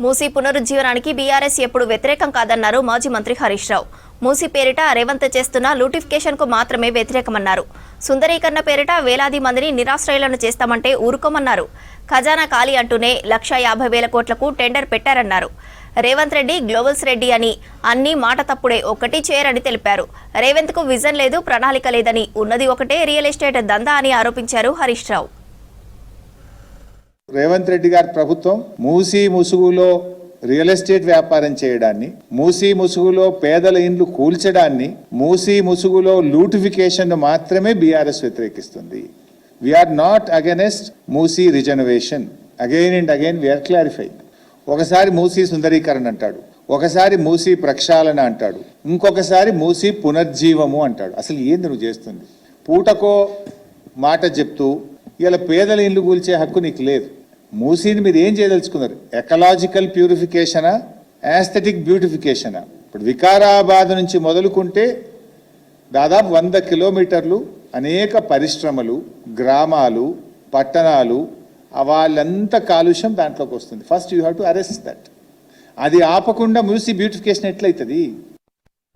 Musi పునరుజ్జీవనానికి BRS ఎప్పుడు వ్యతిరేకం కాదన్నారు మాజీ మంత్రి హరీష్ రావు. మూసీ పేరిట రేవంత్ చేస్తున్న లూటిఫికేషన్ కు మాత్రమే వ్యతిరేకమన్నారు. సుందరీకరణ పేరిట వేలాది మందిని నిరాశ్రయులను చేస్తామంటే ఊరుకోమన్నారు. ఖజానా ఖాళీ అంటూనే 1,50,000 కోట్లకు టెండర్ పెట్టారన్నారు. రేవంత్ రెడ్డి గ్లోబల్స్ రెడ్డి అని అన్ని మాట తప్పుడే, ఒక్కటి చేయరని తెలిపారు. రేవంత్ కు విజన్ లేదు, ప్రణాళిక లేదని, ఉన్నది ఒకటే రియల్ ఎస్టేట్ దందా అని ఆరోపించారు హరీష్ రావు. రేవంత్ రెడ్డి గారి ప్రభుత్వం మూసీ ముసుగులో రియల్ ఎస్టేట్ వ్యాపారం చేయడాన్ని, మూసీ ముసుగులో పేదల ఇండ్లు కూల్చడాన్ని, మూసీ ముసుగులో లూటిఫికేషన్ మాత్రమే బీఆర్ఎస్ వ్యతిరేకిస్తుంది. We're not against Musi rejuvenation. Again and again we're clarifying. ఒకసారి మూసీ సుందరీకరణ అంటాడు, ఒకసారి మూసీ ప్రక్షాళన అంటాడు, ఇంకొకసారి మూసీ పునర్జీవము అంటాడు. అసలు ఏంది నువ్వు చేస్తుంది? పూటకో మాట చెప్తూ ఇలా పేదల ఇండ్లు కూల్చే హక్కు నీకు లేదు. మూసీని మీరు ఏం చేయదలుచుకున్నారు? Ecological ప్యూరిఫికేషనా, aesthetic బ్యూటిఫికేషనా? ఇప్పుడు వికారాబాద్ నుంచి మొదలుకుంటే దాదాపు 100 కిలోమీటర్లు అనేక పరిశ్రమలు, గ్రామాలు, పట్టణాలు, వాళ్ళంతా కాలుష్యం దాంట్లోకి వస్తుంది. First you have to arrest that. అది ఆపకుండా మూసీ బ్యూటిఫికేషన్ ఎట్లయితుంది?